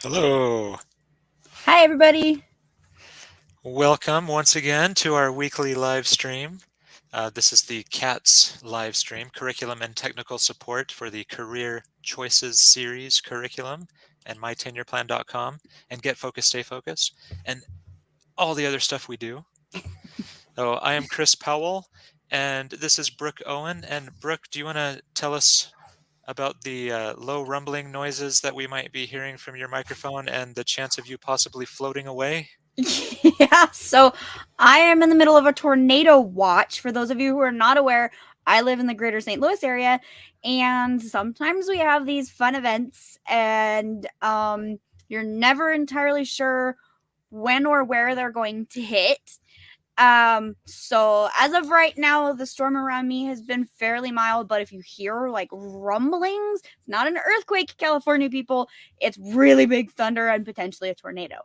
Hello. Hi, everybody. Welcome once again to our weekly live stream. This is the CATS live stream, Curriculum and Technical Support for the Career Choices Series curriculum and mytenureplan.com and Get Focused, Stay Focused, and all the other stuff we do. So I am Chris Powell, and this is Brooke Owen. And Brooke, do you want to tell us about the low rumbling noises that we might be hearing from your microphone and the chance of you possibly floating away? Yeah, so I am in the middle of a tornado watch. For those of you who are not aware, I live in the greater St. Louis area, and sometimes we have these fun events, and you're never entirely sure when or where they're going to hit. So as of right now, the storm around me has been fairly mild, but if you hear like rumblings, it's not an earthquake, California people. It's really big thunder and potentially a tornado.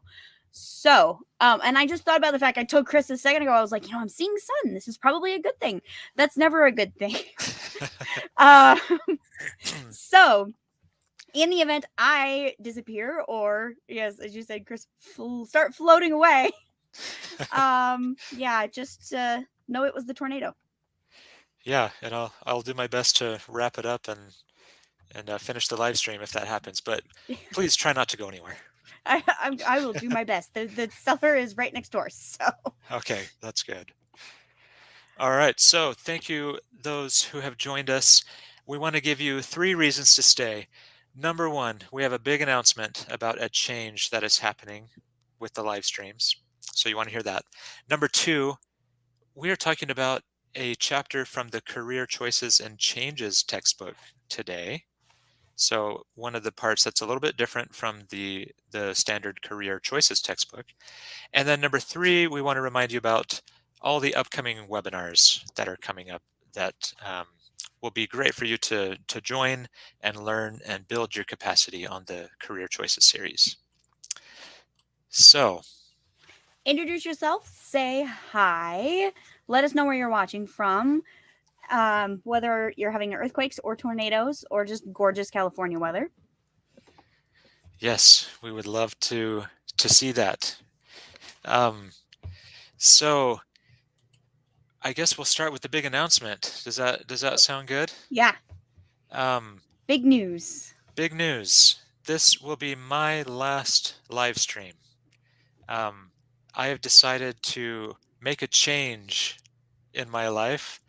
So, and I just thought about the fact I told Chris a second ago, I was like, I'm seeing sun. This is probably a good thing. That's never a good thing. uh, so, in the event I disappear, or yes, as you said, Chris, start floating away, yeah, just know it was the tornado. Yeah, and I'll do my best to wrap it up and finish the live stream if that happens. But please try not to go anywhere. I will do my best. The cellar is right next door, so Okay, that's good. All right, so thank you those who have joined us. We want to give you 3 reasons to stay. Number 1, we have a big announcement about a change that is happening with the live streams. So you want to hear that. Number 2, we are talking about a chapter from the Career Choices and Changes textbook today. So one of the parts that's a little bit different from the standard Career Choices textbook. And then number 3, we want to remind you about all the upcoming webinars that are coming up that will be great for you to join and learn and build your capacity on the Career Choices series. So, introduce yourself, say hi, let us know where you're watching from, whether you're having earthquakes or tornadoes or just gorgeous California weather. yes, we would love to see that. Um, so I guess we'll start with the big announcement. Does that sound good? Yeah, Um, big news. Big news. This will be my last live stream. Um, I have decided to make a change in my life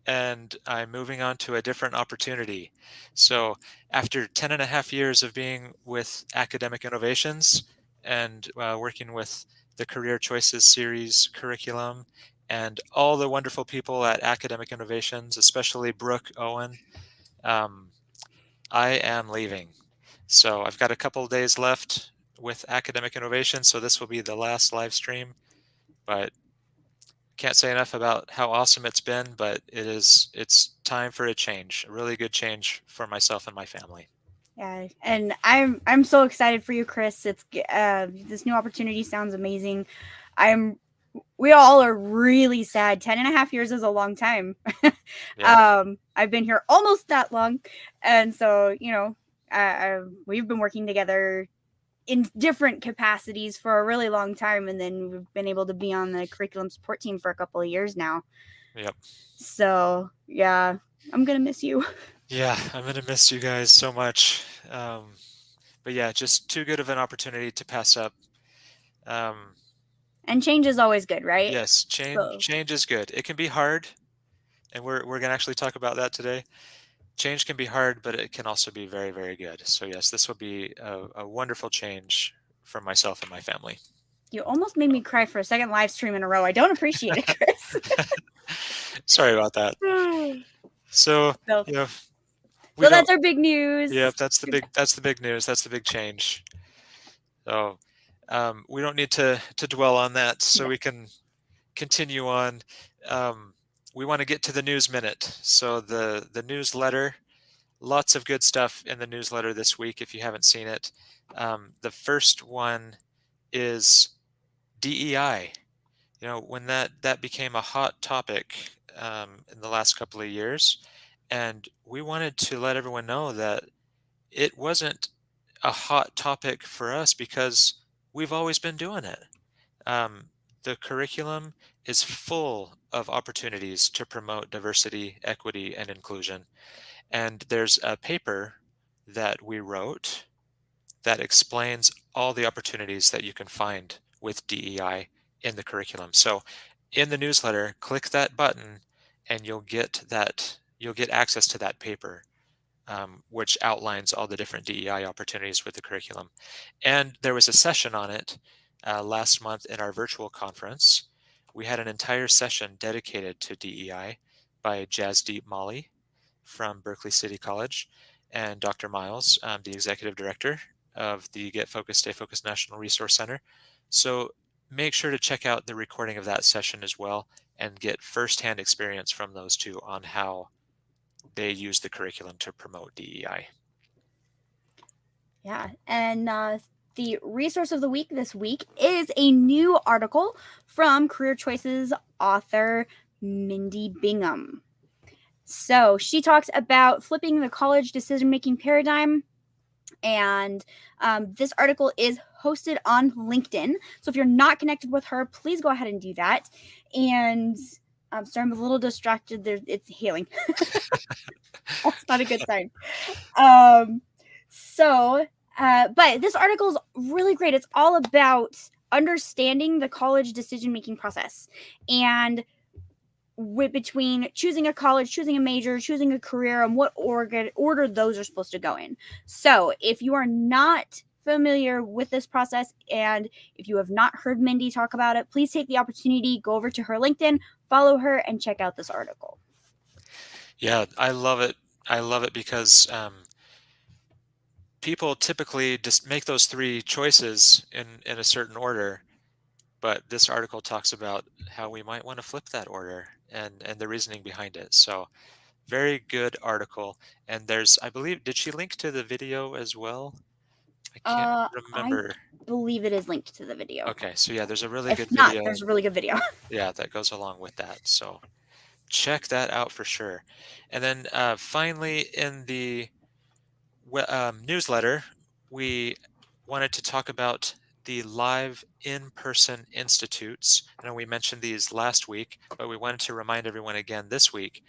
and I'm moving on to a different opportunity. So after 10 and a half years of being with Academic Innovations and working with the Career Choices series curriculum and all the wonderful people at Academic Innovations, especially Brooke Owen, um, I am leaving. So I've got a couple of days left with Academic Innovation, so this will be the last live stream. But can't say enough about how awesome it's been, but it's time for a change, a really good change for myself and my family. Yeah, and I'm so excited for you, Chris. It's this new opportunity sounds amazing. I'm we all are really sad. 10.5 years is a long time. Yeah. I've been here almost that long, and so we've been working together in different capacities for a really long time, and then we've been able to be on the curriculum support team for a couple of years now. Yep. So yeah, I'm gonna miss you. Yeah, I'm gonna miss you guys so much. But yeah, just too good of an opportunity to pass up. Um, And change is always good, right? yes, change So change is good. It can be hard, and we're gonna actually talk about that today. Change can be hard, but it can also be very, very good. So yes, this will be a wonderful change for myself and my family. you almost made me cry for a second live stream in a row. I don't appreciate it, Chris. Sorry about that. So, so, you know, we so don't, that's our big yeah, news. that's the big news. That's the big change. So, we don't need to dwell on that. So No. we can continue on. Um, we want to get to the news minute. So the newsletter, lots of good stuff in the newsletter this week. If you haven't seen it, the first one is DEI. When that became a hot topic in the last couple of years, and we wanted to let everyone know that it wasn't a hot topic for us because we've always been doing it. Um, the curriculum is full of opportunities to promote diversity, equity, and inclusion. And there's a paper that we wrote that explains all the opportunities that you can find with DEI in the curriculum. So in the newsletter, click that button and you'll get access to that paper, which outlines all the different DEI opportunities with the curriculum. And there was a session on it last month in our virtual conference. We had an entire session dedicated to DEI by Jasdeep Mali from Berkeley City College and Dr. Miles, the executive director of the Get Focused, Stay Focused National Resource Center. So make sure to check out the recording of that session as well and get firsthand experience from those two on how they use the curriculum to promote DEI. Yeah, and the resource of the week this week is a new article from Career Choices author Mindy Bingham. So she talks about flipping the college decision-making paradigm. And this article is hosted on LinkedIn. So if you're not connected with her, please go ahead and do that. And sorry, I'm a little distracted. It's hailing. That's not a good sign. But this article is really great. It's all about understanding the college decision-making process and between choosing a college, choosing a major, choosing a career, and what order those are supposed to go in. So if you are not familiar with this process and if you have not heard Mindy talk about it, please take the opportunity, go over to her LinkedIn, follow her, and check out this article. Yeah, I love it. I love it because people typically just make those three choices in a certain order, but this article talks about how we might want to flip that order and the reasoning behind it. So very good article. And there's, I believe, did she link to the video as well? I can't I remember. believe it is linked to the video. Okay, so yeah, there's a really If good not, video. there's a really good video. Yeah, that goes along with that. So check that out for sure. And then finally, in the newsletter, we wanted to talk about the live in-person institutes. I know we mentioned these last week, but we wanted to remind everyone again this week.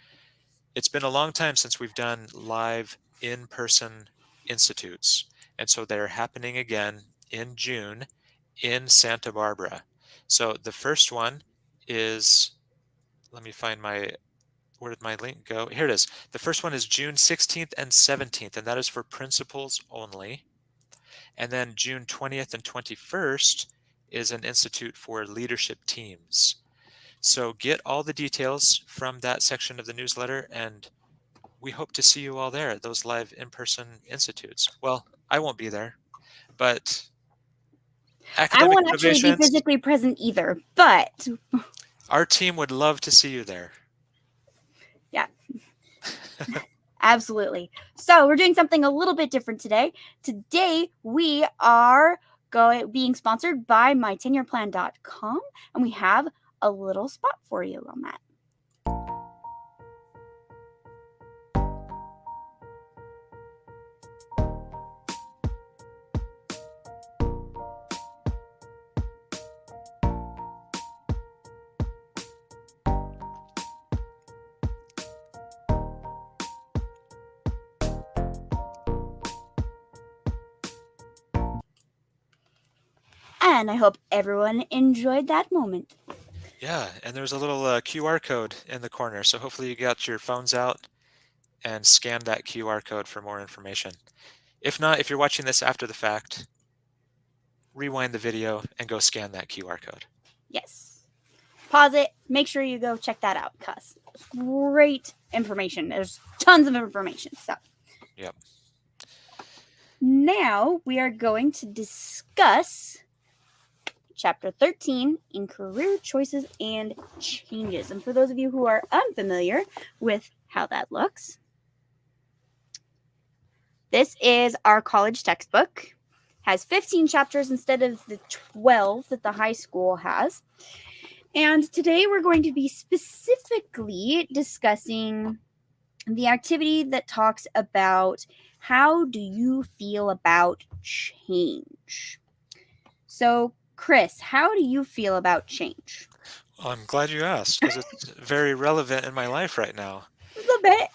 It's been a long time since we've done live in-person institutes, and so they're happening again in June in Santa Barbara. So the first one is, let me find where did my link go? Here it is. The first one is June 16th and 17th, and that is for principals only. And then June 20th and 21st is an institute for leadership teams. So get all the details from that section of the newsletter, and we hope to see you all there at those live in-person institutes. Well, I won't be there, but I academic won't actually be innovations, physically present either, but our team would love to see you there. yeah. Absolutely. So we're doing something a little bit different today. Today we are being sponsored by mytenureplan.com, and we have a little spot for you on that. And I hope everyone enjoyed that moment. Yeah, and there's a little QR code in the corner, so hopefully you got your phones out and scan that QR code for more information. If not, if you're watching this after the fact, rewind the video and go scan that QR code. Yes. Pause it. Make sure you go check that out because it's great information. There's tons of information. So, yep. Now we are going to discuss Chapter 13 in Career Choices and Changes. And for those of you who are unfamiliar with how that looks, this is our college textbook. Has 15 chapters instead of the 12 that the high school has. And today we're going to be specifically discussing the activity that talks about How do you feel about change? So, Chris, how do you feel about change? Well, I'm glad you asked because it's very relevant in my life right now. A little bit.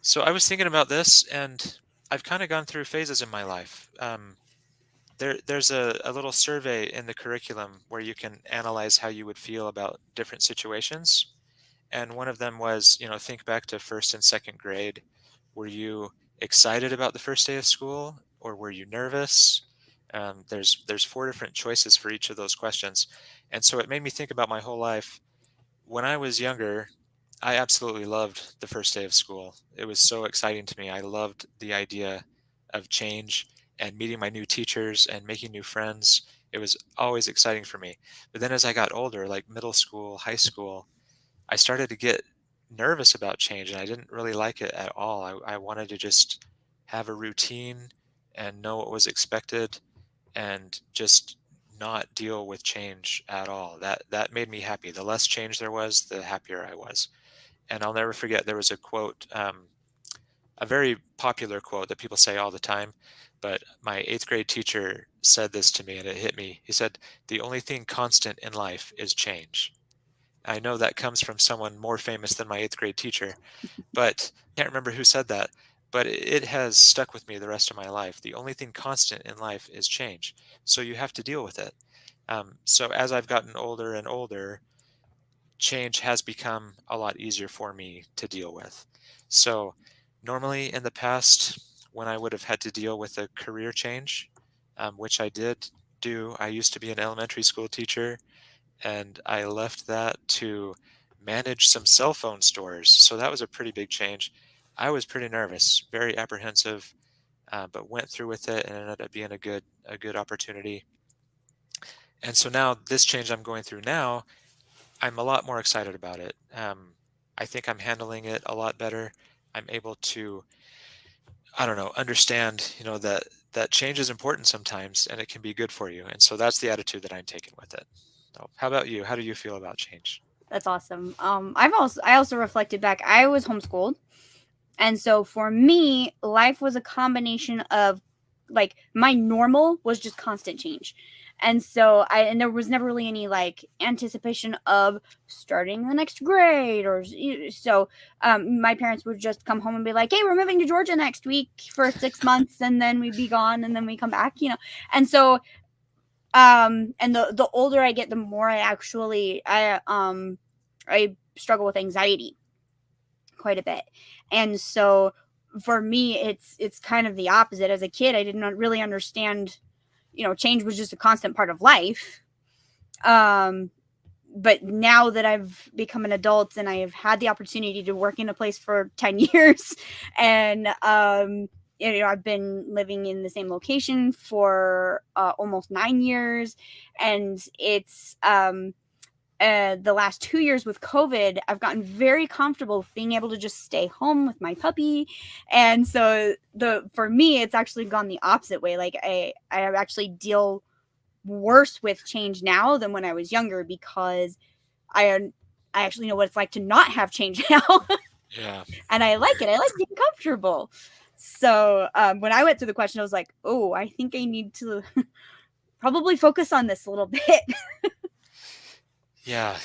So I was thinking about this, and I've kind of gone through phases in my life. There's a little survey in the curriculum where you can analyze how you would feel about different situations. And one of them was, think back to first and second grade. Were you excited about the first day of school, or were you nervous? There's four different choices for each of those questions, and so it made me think about my whole life. When I was younger, I absolutely loved the first day of school. It was so exciting to me. I loved the idea of change and meeting my new teachers and making new friends. It was always exciting for me. But then as I got older, like middle school, high school, I started to get nervous about change, and I didn't really like it at all. I wanted to just have a routine and know what was expected and just not deal with change at all. That made me happy. The less change there was, the happier I was. And I'll never forget, there was a quote, a very popular quote that people say all the time, but my eighth grade teacher said this to me and it hit me. He said, "The only thing constant in life is change." I know that comes from someone more famous than my eighth grade teacher, but I can't remember who said that. But it has stuck with me the rest of my life. The only thing constant in life is change. So you have to deal with it. So as I've gotten older and older, change has become a lot easier for me to deal with. So normally in the past, when I would have had to deal with a career change, which I did do, I used to be an elementary school teacher and I left that to manage some cell phone stores. So that was a pretty big change. I was pretty nervous, very apprehensive, but went through with it and ended up being a good opportunity. And so now this change I'm going through now, I'm a lot more excited about it. I think I'm handling it a lot better. I'm able to, I don't know, understand, that change is important sometimes and it can be good for you. And so that's the attitude that I'm taking with it. So how about you? How do you feel about change? That's awesome. I also reflected back. I was homeschooled, and so for me, life was a combination of like my normal was just constant change. And there was never really any like anticipation of starting the next grade or so. My parents would just come home and be like, "Hey, we're moving to Georgia next week for 6 months, and then we'd be gone, and then we come back." And so and the older I get, the more I struggle with anxiety quite a bit. And so for me, it's kind of the opposite. As a kid, I did not really understand, change was just a constant part of life. Um but now that I've become an adult and I have had the opportunity to work in a place for 10 years, and I've been living in the same location for almost 9 years, and it's the last 2 years with COVID, I've gotten very comfortable with being able to just stay home with my puppy. And so for me, it's actually gone the opposite way. Like I actually deal worse with change now than when I was younger, because I I actually know what it's like to not have change now, Yeah. and I like it. I like being comfortable. So when I went through the question, I was like, oh, I think I need to probably focus on this a little bit. Yeah.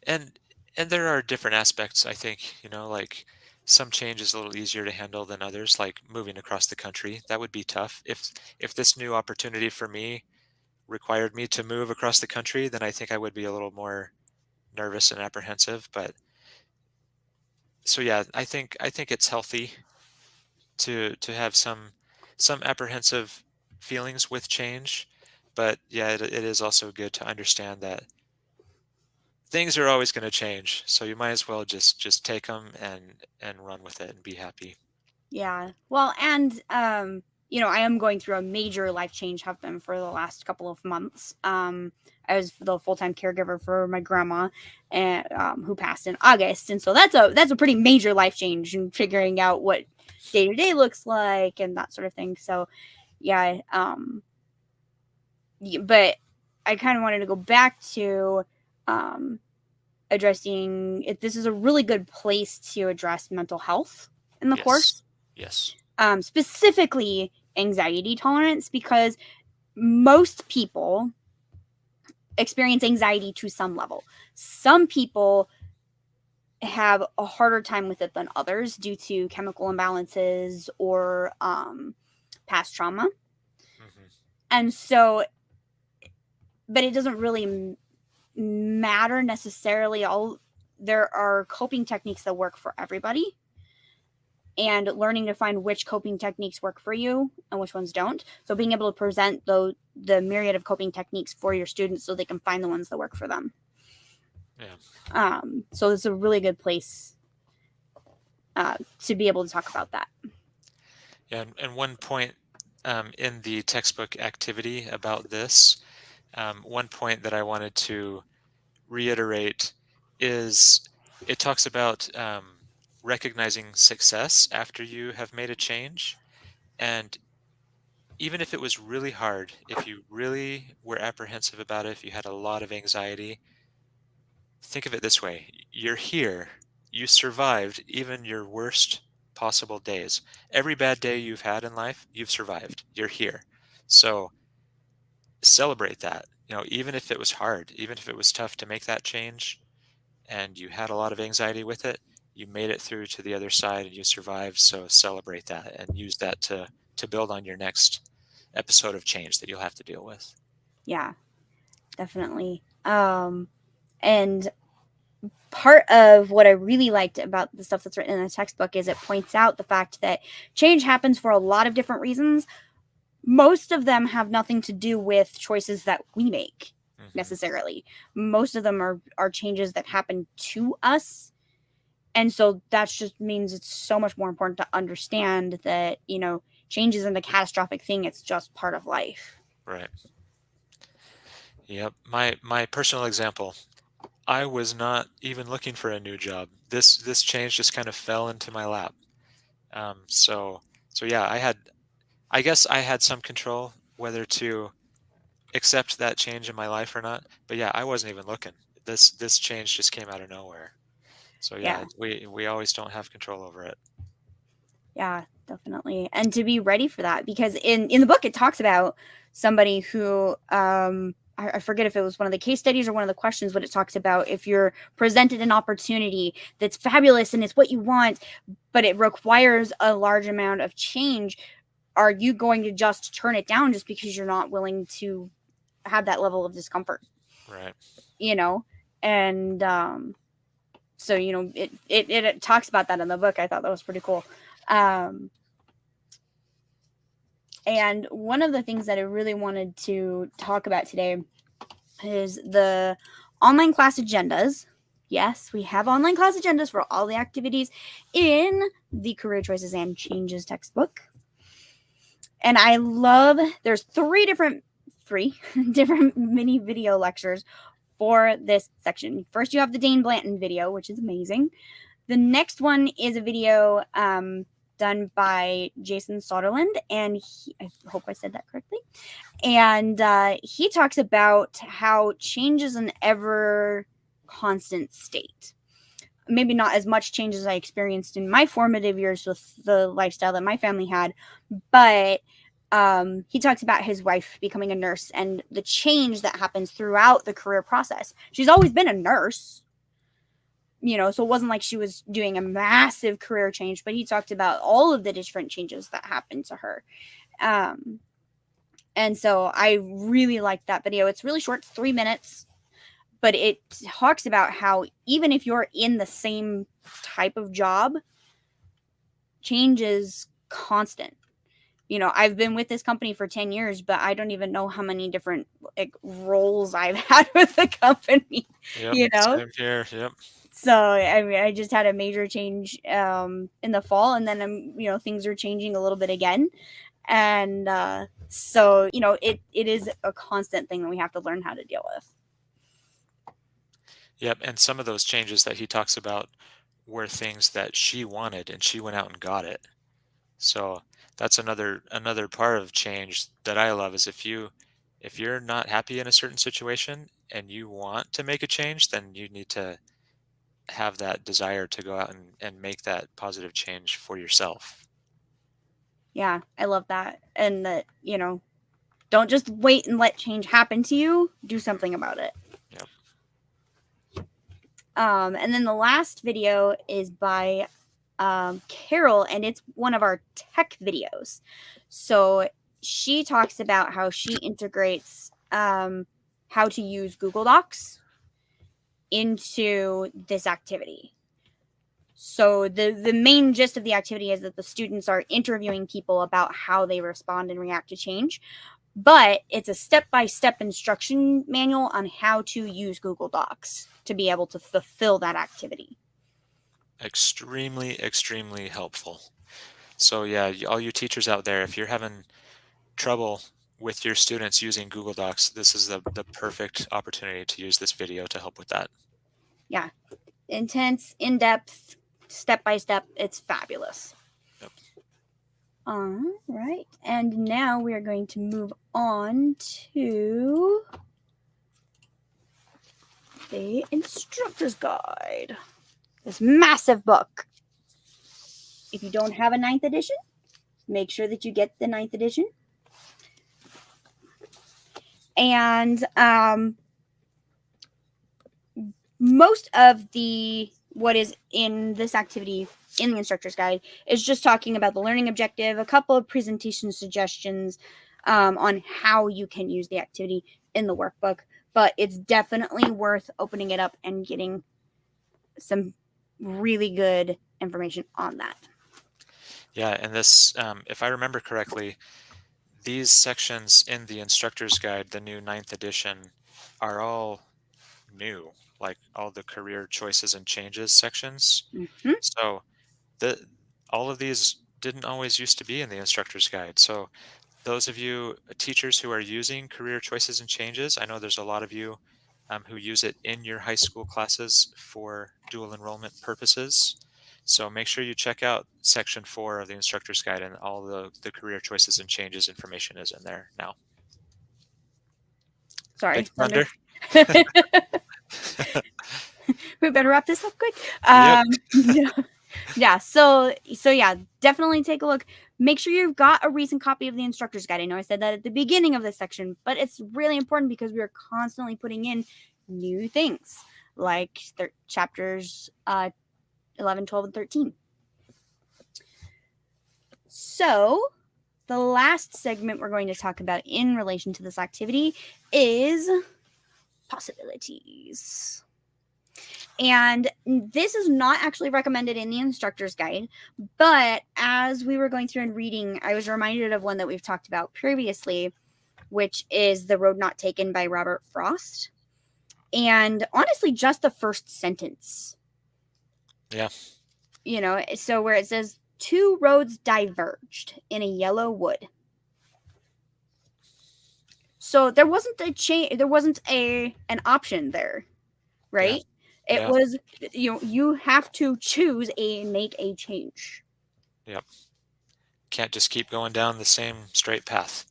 And and there are different aspects, I think, like some change is a little easier to handle than others, like moving across the country. That would be tough. If this new opportunity for me required me to move across the country, then I think I would be a little more nervous and apprehensive. But so yeah, I think it's healthy to have some apprehensive feelings with change. But yeah, it is also good to understand that things are always going to change, so you might as well just take them and run with it and be happy. Yeah. Well, and I am going through a major life change, have been for the last couple of months. I was the full-time caregiver for my grandma, and who passed in August. And so that's a pretty major life change, and figuring out what day to day looks like and that sort of thing. So, yeah, but I kind of wanted to go back to um addressing it. This is a really good place to address mental health in the Yes. course. Yes. specifically anxiety tolerance, because most people experience anxiety to some level. Some people have a harder time with it than others due to chemical imbalances or past trauma. Hmm. And so, but it doesn't really matter necessarily. All there are coping techniques that work for everybody, and learning to find which coping techniques work for you and which ones don't. So being able to present the myriad of coping techniques for your students so they can find the ones that work for them. Yeah. So it's a really good place to be able to talk about that. Yeah. And one point in the textbook activity about this, one point that I wanted to reiterate is it talks about recognizing success after you have made a change. And even if it was really hard, if you really were apprehensive about it, if you had a lot of anxiety, think of it this way: you're here, you survived even your worst possible days. Every bad day you've had in life, you've survived. You're here. So celebrate that. Even if it was hard, even if it was tough to make that change, and you had a lot of anxiety with it, you made it through to the other side and you survived. So celebrate that and use that to build on your next episode of change that you'll have to deal with. Yeah, definitely. And part of what I really liked about the stuff that's written in the textbook is it points out the fact that change happens for a lot of different reasons. Most of them have nothing to do with choices that we make Hmm. necessarily. Most of them are changes that happen to us. And so that just means it's so much more important to understand that, change isn't a catastrophic thing. It's just part of life. Right. Yep. My personal example. I was not even looking for a new job. This change just kind of fell into my lap. So yeah, I guess I had some control whether to accept that change in my life or not. But yeah, I wasn't even looking. This change just came out of nowhere. So yeah, Yeah. we always don't have control over it. Yeah, definitely. And to be ready for that, because in the book it talks about somebody who I forget if it was one of the case studies or one of the questions, but it talks about if you're presented an opportunity that's fabulous and it's what you want, but it requires a large amount of change, are you going to just turn it down just because you're not willing to have that level of discomfort? Right. You know? And so it talks about that in the book. I thought that was pretty cool. Um And one of the things that I really wanted to talk about today is the online class agendas. Yes, we have online class agendas for all the activities in the Career Choices and Changes textbook. And I love there's three different mini video lectures for this section. First, you have the Dane Blanton video, which is amazing. The next one is a video done by Jason Soderlund, and I hope I said that correctly. And he talks about how change is an ever constant state. Maybe not as much change as I experienced in my formative years with the lifestyle that my family had, but he talks about his wife becoming a nurse and the change that happens throughout the career process. She's always been a nurse, so it wasn't like she was doing a massive career change, but he talked about all of the different changes that happened to her. Um, and so I really liked that video. It's really short, it's 3 minutes, but it talks about how even if you're in the same type of job, change is constant. I've been with this company for 10 years, but I don't even know how many different roles I've had with the company, Yep. you know? Same here. Yep. So I mean, I just had a major change in the fall, and then things are changing a little bit again, and so it is a constant thing that we have to learn how to deal with. Yep. And some of those changes that he talks about were things that she wanted and she went out and got it. So that's another part of change that I love is if you're not happy in a certain situation and you want to make a change, then you need to have that desire to go out and make that positive change for yourself. Yeah, I love that. And that, don't just wait and let change happen to you, do something about it. Yep. And then the last video is by Carol, and it's one of our tech videos. So she talks about how she integrates how to use Google Docs into this activity. So the main gist of the activity is that the students are interviewing people about how they respond and react to change, but it's a step-by-step instruction manual on how to use Google Docs to be able to fulfill that activity. Extremely, extremely helpful. So yeah, all you teachers out there, if you're having trouble with your students using Google Docs, this is the perfect opportunity to use this video to help with that. Yeah, intense, in-depth, step-by-step. It's fabulous. Yep. All right, and now we are going to move on to the instructor's guide. This massive book. If you don't have a 9th edition, make sure that you get the 9th edition. And most of what is in this activity in the instructor's guide is just talking about the learning objective, a couple of presentation suggestions on how you can use the activity in the workbook. But it's definitely worth opening it up and getting some really good information on that. Yeah, and this, if I remember correctly, these sections in the instructor's guide, the new 9th edition, are all new, like all the career choices and changes sections. Mm-hmm. So the all of these didn't always used to be in the instructor's guide. So those of you teachers who are using career choices and changes, I know there's a lot of you who use it in your high school classes for dual enrollment purposes. So make sure you check out section 4 of the instructor's guide, and all the career choices and changes information is in there now. Sorry, Big thunder. thunder. We better wrap this up quick. Yep. Yeah. So yeah, definitely take a look. Make sure you've got a recent copy of the instructor's guide. I know I said that at the beginning of this section, but it's really important because we are constantly putting in new things like chapters 11, 12, and 13. So the last segment we're going to talk about in relation to this activity is possibilities. And this is not actually recommended in the instructor's guide, but as we were going through and reading, I was reminded of one that we've talked about previously, which is The Road Not Taken by Robert Frost. And honestly, just the first sentence. Yeah. So where it says, 2 roads diverged in a yellow wood. So there wasn't an option there, right? It Yeah. was, you have to choose make a change. Yep. Can't just keep going down the same straight path.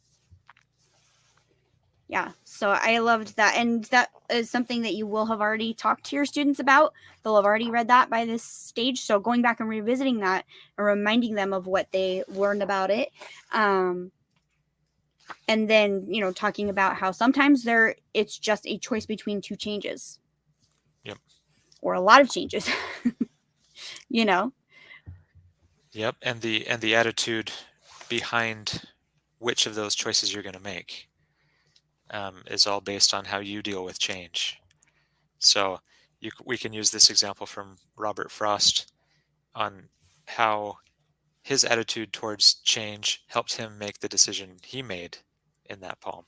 Yeah, so I loved that, and that is something that you will have already talked to your students about. They'll have already read that by this stage, so going back and revisiting that and reminding them of what they learned about it, and then talking about how sometimes it's just a choice between 2 changes. Yep. Or a lot of changes. Yep, and the attitude behind which of those choices you're going to make is all based on how you deal with change. So we can use this example from Robert Frost on how his attitude towards change helped him make the decision he made in that poem.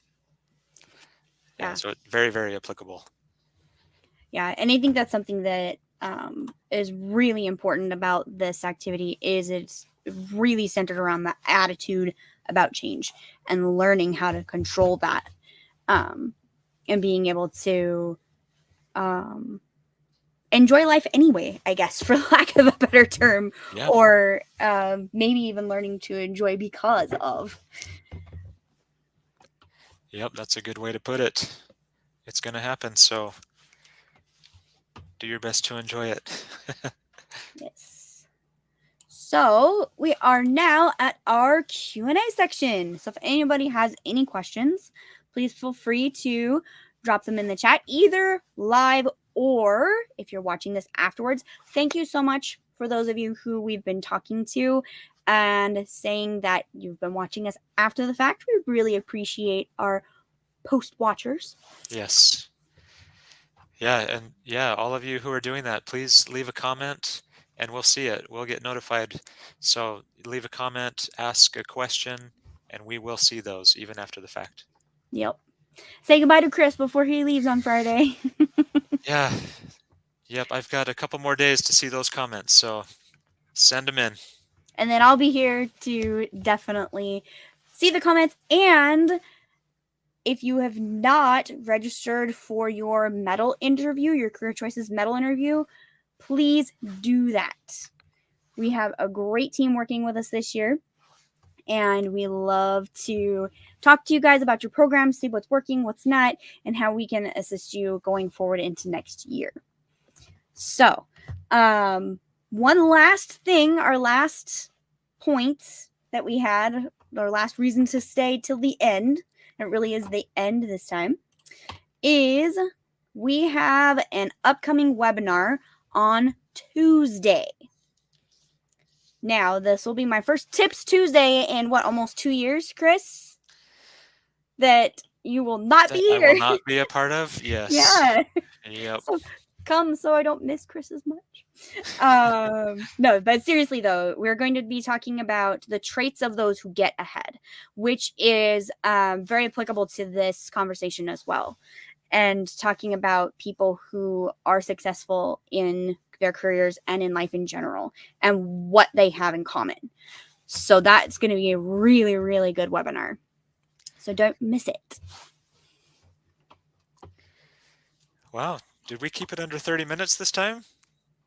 Yeah, so very, very applicable. Yeah, and I think that's something that is really important about this activity is it's really centered around the attitude about change and learning how to control that, and being able to enjoy life anyway, I guess, for lack of a better term. Yeah. Or maybe even learning to enjoy because of. Yep, that's a good way to put it. It's going to happen, so do your best to enjoy it. Yes. So we are now at our Q&A section. So if anybody has any questions, please feel free to drop them in the chat, either live or if you're watching this afterwards. Thank you so much for those of you who we've been talking to and saying that you've been watching us after the fact. We really appreciate our post watchers. Yes. Yeah, and yeah, all of you who are doing that, please leave a comment and we'll see it. We'll get notified. So leave a comment, ask a question, and we will see those even after the fact. Yep. Say goodbye to Chris before he leaves on Friday. Yeah. Yep, I've got a couple more days to see those comments, so send them in. And then I'll be here to definitely see the comments. And if you have not registered for your medal interview, your Career Choices medal interview, please do that. We have a great team working with us this year, and we love to talk to you guys about your program, see what's working, what's not, and how we can assist you going forward into next year. So, one last thing, our last point that we had, our last reason to stay till the end, it really is the end this time, is we have an upcoming webinar on Tuesday. Now, this will be my first Tips Tuesday in almost 2 years, Chris? That you will not be That I here. will not be a part of? Yes. Yeah. Yep. So come so I don't miss Chris as much. No, but seriously though, we're going to be talking about the traits of those who get ahead, which is very applicable to this conversation as well. And talking about people who are successful in their careers and in life in general and what they have in common. So that's going to be a really, really good webinar. So don't miss it. Wow. Did we keep it under 30 minutes this time?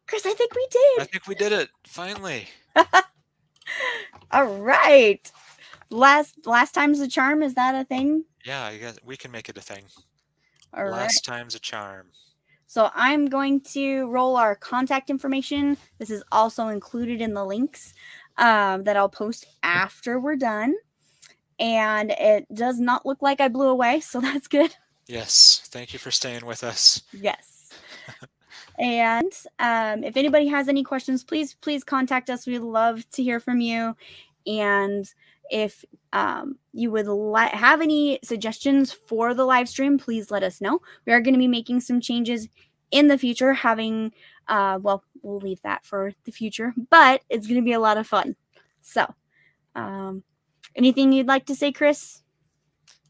Chris, I think we did. I think we did it. Finally. All right. Last time's a charm. Is that a thing? Yeah, I guess we can make it a thing. All right. Last time's a charm. So I'm going to roll our contact information. This is also included in the links that I'll post after we're done. And it does not look like I blew away, so that's good. Yes. Thank you for staying with us. Yes. And if anybody has any questions, please contact us. We'd love to hear from you. And if you would have any suggestions for the live stream, please let us know. We are going to be making some changes in the future, having, we'll leave that for the future, but it's going to be a lot of fun. So, anything you'd like to say, Chris?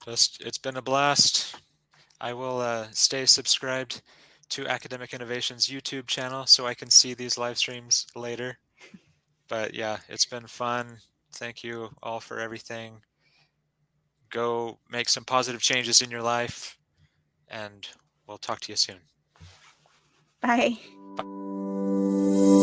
It's been a blast. I will stay subscribed to Academic Innovation's YouTube channel so I can see these live streams later. But yeah, it's been fun. Thank you all for everything. Go make some positive changes in your life, and we'll talk to you soon. Bye. Bye.